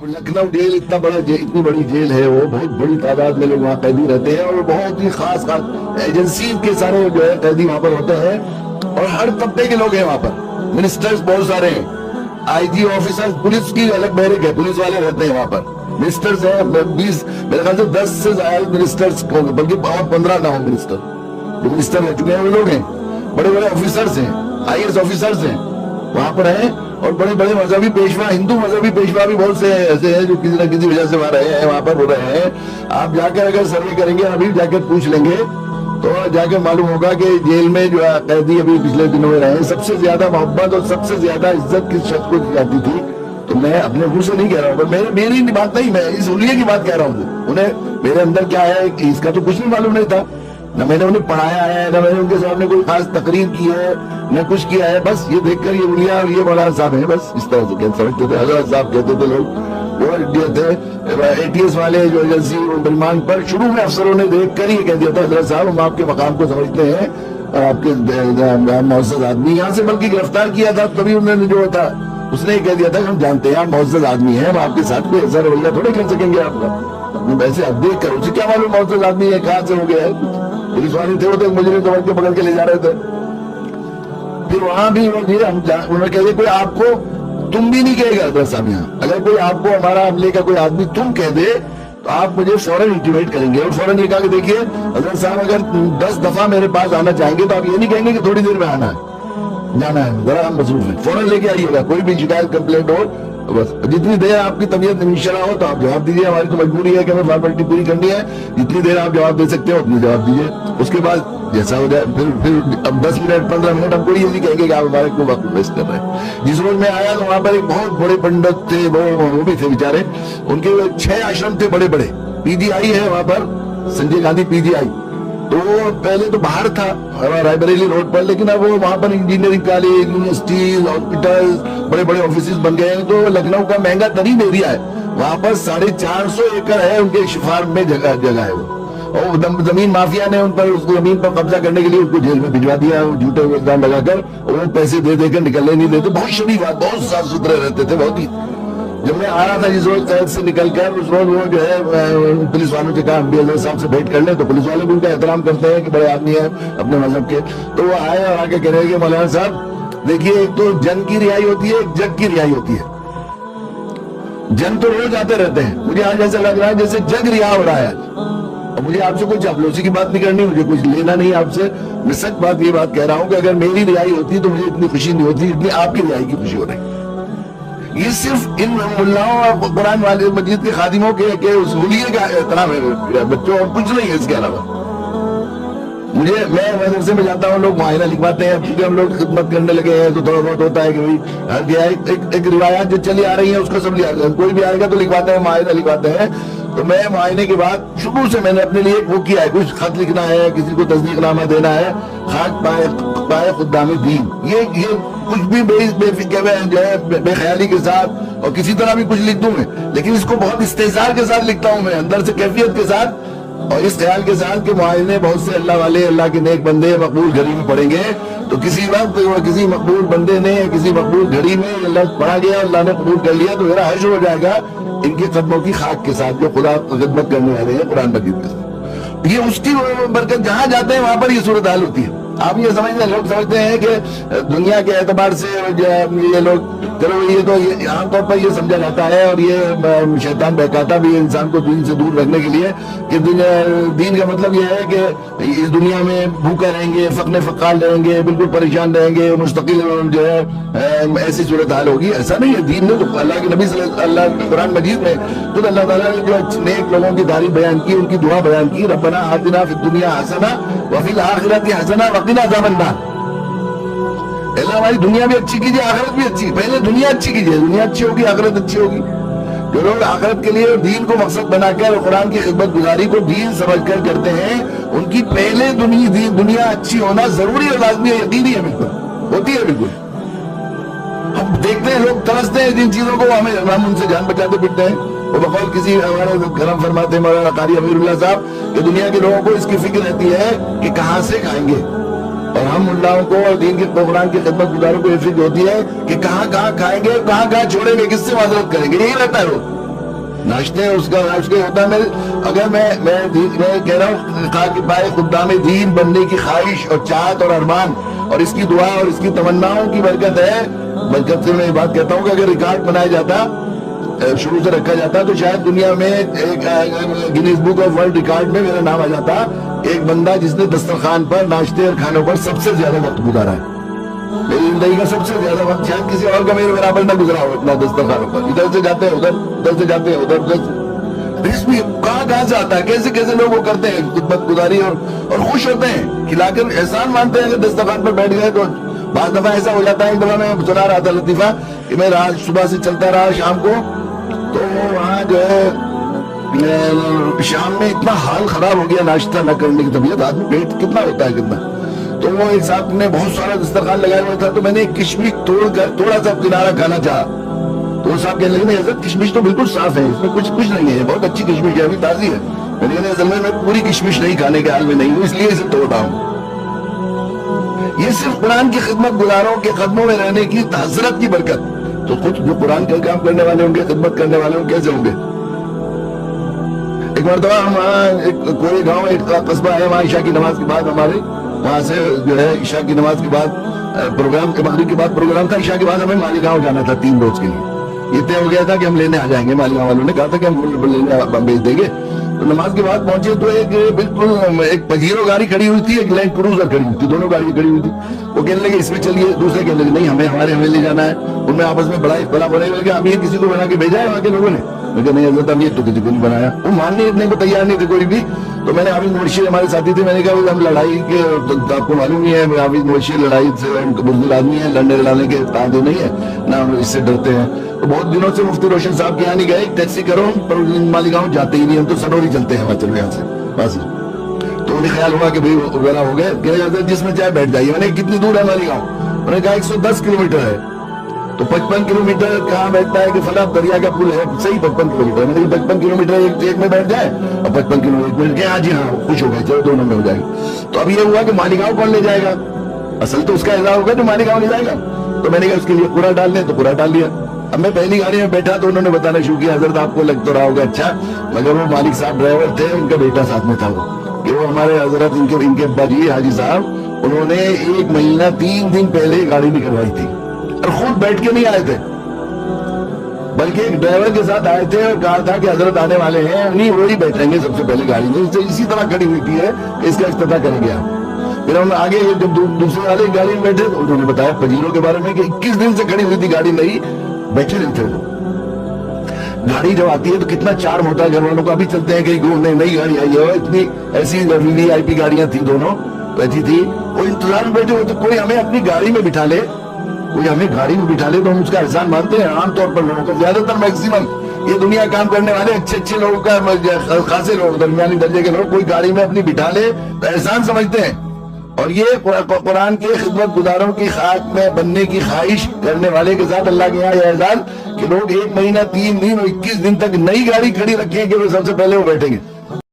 Lucknow jail इतना बड़ा इतनी बड़ी जेल है, वो बहुत बड़ी तादाद में लोग वहाँ कैदी रहते हैं और बहुत ही खास एजेंसी के सारे जो है कैदी वहाँ पर होते हैं और हर तबके के लोग हैं वहाँ पर। मिनिस्टर्स बहुत सारे हैं, आईजी ऑफिसर्स, पुलिस की अलग बैरक है, पुलिस वाले रहते हैं वहाँ पर। मिनिस्टर्स हैं 20, मेरे ख्याल से 10 से ज्यादा मिनिस्टर्स, बल्कि और 15 ना हो मिनिस्टर, जो मिनिस्टर रह चुके हैं वो लोग हैं, बड़े बड़े ऑफिसर्स हैं, IAS ऑफिसर्स हैं वहाँ पर हैं। और बड़े बड़े मजहबी पेशवा, हिंदू मजहबी पेशवा भी बहुत से ऐसे हैं जो किसी न किसी वजह से वहाँ रहे हैं, वहाँ पर हो रहे हैं। आप जाकर अगर सर्वे करेंगे, अभी जाकर पूछ लेंगे तो जाकर मालूम होगा कि जेल में जो कैदी अभी पिछले दिनों में रहे, सबसे ज्यादा मोहब्बत और सबसे ज्यादा इज्जत किस शख्स को दी जाती थी। तो मैं अपने मुंह से नहीं कह रहा हूँ, मेरी बात नहीं, मैं इस हुलिये की बात कह रहा हूँ। उन्हें मेरे अंदर क्या है इसका तो कुछ नहीं मालूम नहीं था, न मैंने उन्हें पढ़ाया है, न मैंने उनके सामने कोई खास तकरीर की है, न कुछ किया है। बस ये देखकर ये उलिया और ये मौलाना साहब है, बस इस तरह से समझते थे। हजरत साहब कहते थे लोग, वो ये थे ATS वाले जो एजेंसी मुसलमान पर शुरू में अफसरों ने देख कर ही कह दिया था, हजरत साहब हम आपके मकाम को समझते हैं, आपके मुअज़्ज़ज़ आदमी। यहाँ से बल्कि गिरफ्तार किया था तभी उन्होंने जो था उसने कह दिया था कि हम जानते हैं आप मुअज़्ज़ज़ आदमी हैं, हम आपके साथ कोई ऐसा रवैया थोड़े कर सकेंगे आपका। वैसे अब देख कर उसे क्या मालूम मुअज़्ज़ज़ आदमी है कहाँ से हो गया है। पुलिस वाले थे वो तो मुझे तो पकड़ के ले जा रहे थे। फिर वहां भी उन्होंने कह दिया कोई आपको तुम भी नहीं कहेगा हजरत साहब, यहाँ अगर कोई आपको हमारा हमले का कोई आदमी तुम कह दे तो आप मुझे फौरन इंटीमेट करेंगे। और फौरन ये कहा कि देखिए हजरत साहब अगर 10 दफा मेरे पास आना चाहेंगे तो आप ये नहीं कहेंगे कि थोड़ी देर में आना है, जाना है, जरा हम मसरूफ है, फौरन लेके आइएगा। कोई भी शिकायत कंप्लेंट हो बस जितनी देर आपकी तबीयत इंशाल्लाह हो तो आप जवाब दीजिए, हमारी तो मजबूरी है कि हमें फॉर्मेलिटी पूरी करनी है, जितनी देर आप जवाब दे सकते हो उतनी जवाब दीजिए। उसके बाद जैसा हो जाए फिर अब 10 मिनट 15 मिनट हमको ये नहीं कहेंगे कि आप हमारे को वक्त वेस्ट कर रहे हैं। जिस रोज मैं आया तो वहां पर एक बहुत बड़े पंडित थे, वो भी थे बेचारे, उनके 6 आश्रम थे बड़े बड़े। PGI है वहां पर, संजय गांधी PGI, तो वो पहले तो बाहर था रायबरेली रोड पर, लेकिन अब वो वहां पर इंजीनियरिंग कॉलेज, यूनिवर्सिटीज, हॉस्पिटल, बड़े बड़े ऑफिसेज बन गए हैं। तो लखनऊ का महंगा तरीन एरिया है, वहां पर 450 एकड़ है उनके शिफार में जगह है वो। और जमीन माफिया ने उन पर उस जमीन पर कब्जा करने के लिए उनको जेल में भिजवा दिया, झूठे इल्जाम लगाकर, और वो पैसे दे देकर निकलने नहीं देते। बहुत शरीफ बात, बहुत साफ सुथरे रहते थे, बहुत ही। जब मैं आ रहा था जिस रोज कैद से निकलकर, उस रोज वो जो है पुलिस वालों से कहा BLO साहब से भेंट कर ले, तो पुलिस वाले भी उनका एहतराम करते हैं कि बड़े आदमी है अपने मजहब के। तो वो आए और आके कह रहे हैं कि मौलाना साहब देखिए, एक तो जंग की रिहाई होती है, एक जग की रिहाई होती है। जंग तो रोज आते रहते हैं, मुझे आज ऐसा लग रहा है जैसे जग रिहा हो रहा है। और मुझे आपसे कोई चापलूसी की बात नहीं करनी, मुझे कुछ लेना नहीं आपसे, मैं सच बात ये बात कह रहा हूँ कि अगर मेरी रिहाई होती तो मुझे इतनी खुशी नहीं होती जितनी आपकी रिहाई की खुशी हो रही। ये सिर्फ इन मुल्लाओं और कुरान वाले मस्जिद के खादिमों के उस हुलिये का एहतराम है बच्चों, और कुछ नहीं है इसके अलावा। मैं मदरसे में जाता हूँ, लोग मुआयना लिखवाते हैं, क्योंकि हम लोग खिदमत करने लगे हैं तो थोड़ा बहुत होता है कि भाई एक रिवायत जो चली आ रही है उसको सब लिया, कोई भी आएगा तो लिखवाते हैं, मुआयना लिखवाते हैं। तो मैं मुआयने के बाद शुरू से मैंने अपने लिए वो किया है, कुछ खत लिखना है, किसी को तस्दीकनामा देना है, खाक पाए खुदाम दीन, ये कुछ भी बेख्याली के साथ और किसी तरह भी कुछ लिख दूं मैं, लेकिन इसको बहुत इस्तेजार के साथ लिखता हूं मैं, अंदर से कैफियत के साथ, और इस ख्याल के साथ कि मुआयने बहुत से अल्लाह वाले, अल्लाह के नेक बंदे मकबूल घड़ी में पढ़ेंगे, तो किसी वक्त किसी मकबूल बंदे ने किसी मकबूल घड़ी में अल्लाह पढ़ा गया, अल्लाह ने कबूल कर लिया, तो मेरा हश्र हो जाएगा इनके कदमों की खाक के साथ जो खुदा खिदमत करने वाले हैं कुरान मजीद के साथ। ये उसकी बरकत, जहां जाते हैं वहां पर ये सूरत हाल होती है। आप ये समझते, लोग समझते हैं कि दुनिया के एतबार से ये लोग, चलो ये तो आमतौर पर ये समझा जाता है, और ये शैतान बहकाता भी है इंसान को दीन से दूर रखने के लिए, कि दीन का मतलब ये है कि इस दुनिया में भूखा रहेंगे, फकने फकाल रहेंगे, बिल्कुल परेशान रहेंगे, मुस्तकिल जो है ऐसी सूरत हाल होगी। ऐसा नहीं है। दीन ने तो अल्लाह के नबी अल्लाह कुरान मजीद में खुद अल्लाह ताला ने जो नेक लोगों की तारीफ बयान की, उनकी दुआ बयान की, रब्बना आतिना फिद दुनिया हसना व फिल आखिरति हसना वक़िना अज़ाबन नार। अल्लाह हमारी दुनिया भी अच्छी कीजिए, आखिरत भी अच्छी, पहले दुनिया अच्छी कीजिए, दुनिया अच्छी होगी आखिरत अच्छी होगी। जो लोग आखिरत के लिए दीन को मकसद बनाकर कुरान की खिदमत गुजारी को दीन समझकर करते हैं, उनकी पहले दुनिया अच्छी होना जरूरी और लाजमी है, यकीनी है, बिल्कुल होती है, बिल्कुल। हम देखते हैं लोग तरसते हैं जिन चीजों को, हम उनसे जान बचाते फिरते हैं। वो बकौल किसी हमारे करम फरमाते मौलाना कारी अमीरुल्लाह साहब कि दुनिया के लोगों को इसकी फिक्र रहती है कि कहां से खाएंगे, और हम मुल्लाओं को और दीन के कुरान की खिदमत गुजारों को ये फिक्र होती है कि कहां खाएंगे, कहां छोड़ेंगे, किससे माजरत करेंगे, यही रहता है। नाश्ते उसका होता है। अगर मैं कह रहा हूँ कि पाए खुदाम दीन बनने की ख्वाहिश और चाहत और अरमान और इसकी दुआ और इसकी तमन्नाओं की बरकत है। बरकत से मैं ये बात कहता हूँ कि अगर रिकॉर्ड बनाया जाता, शुरू से रखा जाता, तो शायद दुनिया में एक Guinness book of world record में मेरा नाम आ जाता, एक बंदा जिसने दस्तरखान पर नाश्ते और खानों पर सबसे ज्यादा वक्त गुजारा है। मेरी जिंदगी का सबसे ज्यादा वक्त शायद किसी और का मेरे बराबर ना गुजरा हो इतना दस्तरखानों पर। इधर से जाते हैं उधर, उधर से जाते हैं उधर। रिस्क भी कहाँ से आता है, कैसे कैसे लोग वो करते हैं खिदमत गुजारी और खुश होते हैं, खिलाकर एहसान मानते हैं। अगर दस्तरखान पर बैठ गए तो बाद दफा ऐसा हो जाता है। एक दफा मैं सुना रहा था लतीफा कि मैं रात सुबह से चलता रहा शाम को, तो वहाँ जो है शाम में इतना हाल खराब हो गया नाश्ता न करने की तबीयत, आदमी पेट कितना होता है कितना। तो वो एक साहब ने बहुत सारा दस्तरखान लगाया हुआ था, तो मैंने एक किशमिश तोड़कर थोड़ा सा किनारा खाना चाहा, तो वो साहब कहने लगे हज़रत किशमिश तो बिल्कुल साफ है, इसमें कुछ नहीं है, बहुत अच्छी किशमिश है, अभी ताजी है। मैंने कहा असल में मैं पूरी किशमिश नहीं खाने के हाल में नहीं हूँ, इसलिए इसे तोड़ रहा हूँ। ये सिर्फ कुरान की खिदमत गुजारों के कदमों में रहने की हजरत की बरकत। तो कुछ जो कुरान का काम करने वाले होंगे, खिदमत करने वाले होंगे, कैसे होंगे। एक मरतबा हम एक कोई गांव एक कस्बा है, वहाँ ईशा की नमाज के बाद हमारे वहाँ से जो है ईशा की नमाज के बाद प्रोग्राम के मगरिब के बाद प्रोग्राम था, ईशा के बाद हमें मालीगांव जाना था 3 रोज के लिए। ये तय हो गया था कि हम लेने आ जाएंगे, मालीगांव वालों ने कहा था कि हम लेने भेज देंगे। तो नमाज के बाद पहुंचे तो एक बिल्कुल एक पजीरो गाड़ी खड़ी हुई थी, एक लैंड क्रूजर खड़ी हुई थी, दोनों गाड़ी खड़ी हुई थी। वो कहने लगे इसमें चलिए, दूसरे कहने लगे नहीं हमें ले जाना है। उनमें आपस में बड़ा बोलने लगे हम ये किसी को बना के भेजा है वहाँ के लोगों ने। नहीं हजरत हम ये तो किसी को नहीं बनाया। वो मानने को तैयार नहीं थे कोई भी। तो मैंने हाफिज मुर्शिद हमारे साथी थे, मैंने कहा हम लड़ाई के तो आपको मालूम ही है, हाफिज मुर्शिद लड़ाई से बुजुर्ग आदमी है, लड़ने लड़ाने के तादे नहीं है ना, हम इससे डरते हैं। तो बहुत दिनों से मुफ्ती रोशन साहब के यहाँ नहीं गए, टैक्सी करो पर मालीगांव जाते ही नहीं, हम तो सनौरी चलते हैं, चलो यहाँ से बस। तो उन्हें ख्याल हुआ कि भाई वगैरह हो गए, जिसमें चाहे बैठ जाइए। मैंने कितनी दूर है मालीगांव, उन्होंने कहा 110 किलोमीटर है। तो 55 किलोमीटर कहाँ बैठता है कि फला दरिया का पुल है, सही 55 किलोमीटर। मैंने 55 किलोमीटर एक में बैठ जाए और 55 किलोमीटर हाँ जी हाँ खुश हो गए, चलो दोनों में हो जाएगी। तो अब ये हुआ कि मालीगांव कौन ले जाएगा, असल तो उसका ऐसा होगा जो मालीगांव ले जाएगा। तो मैंने कहा उसके लिए पूरा डाल लें, तो पूरा डाल लिया। अब मैं पहली गाड़ी में बैठा तो उन्होंने बताना शुरू किया हजरत आपको लग तो रहा होगा अच्छा, मगर वो मालिक साहब ड्राइवर थे, उनका बेटा साथ में था। वो हमारे हजरत इनके अब्बा जी हाजी साहब, उन्होंने 1 महीना 3 दिन पहले गाड़ी निकलवाई थी और खुद बैठ के नहीं आए थे, बल्कि एक ड्राइवर के साथ आए थे और कहा था कि हजरत आने वाले हैं, नहीं वही बैठेंगे सबसे पहले गाड़ी में। इसी तरह खड़ी हुई थी है, इसका इफ्तिताह करेंगे आप। फिर हम आगे जब दूसरे वाले गाड़ी में बैठे तो उन्होंने बताया पजीरों के बारे में कि 21 दिन से खड़ी हुई थी गाड़ी, नहीं बैठे नहीं थे। गाड़ी जब आती है तो कितना चार्म होता है, घर वालों का भी चलते हैं कहीं घूमने, नई गाड़ी आई है, इतनी ऐसी VIP गाड़ियां थी, दोनों बैठी थी, वो इंतजार में बैठे हुए। तो कोई हमें अपनी गाड़ी में बिठा ले, कोई हमें गाड़ी में बिठा ले तो हम उसका एहसान मानते हैं। आमतौर पर लोगों का, ज्यादातर मैक्सिमम ये दुनिया काम करने वाले अच्छे लोगों का, खासे लोग, दरमियानी दर्जे के लोग, कोई गाड़ी में अपनी बिठा ले तो एहसान समझते हैं। और ये कुरान के खिदमत गुजारों की खाक में बनने की ख्वाहिश करने वाले के साथ अल्लाह के यहाँ यह एहसान कि लोग 1 महीना 3 दिन और 21 दिन तक नई गाड़ी खड़ी रखेंगे, वो सबसे पहले वो बैठेंगे।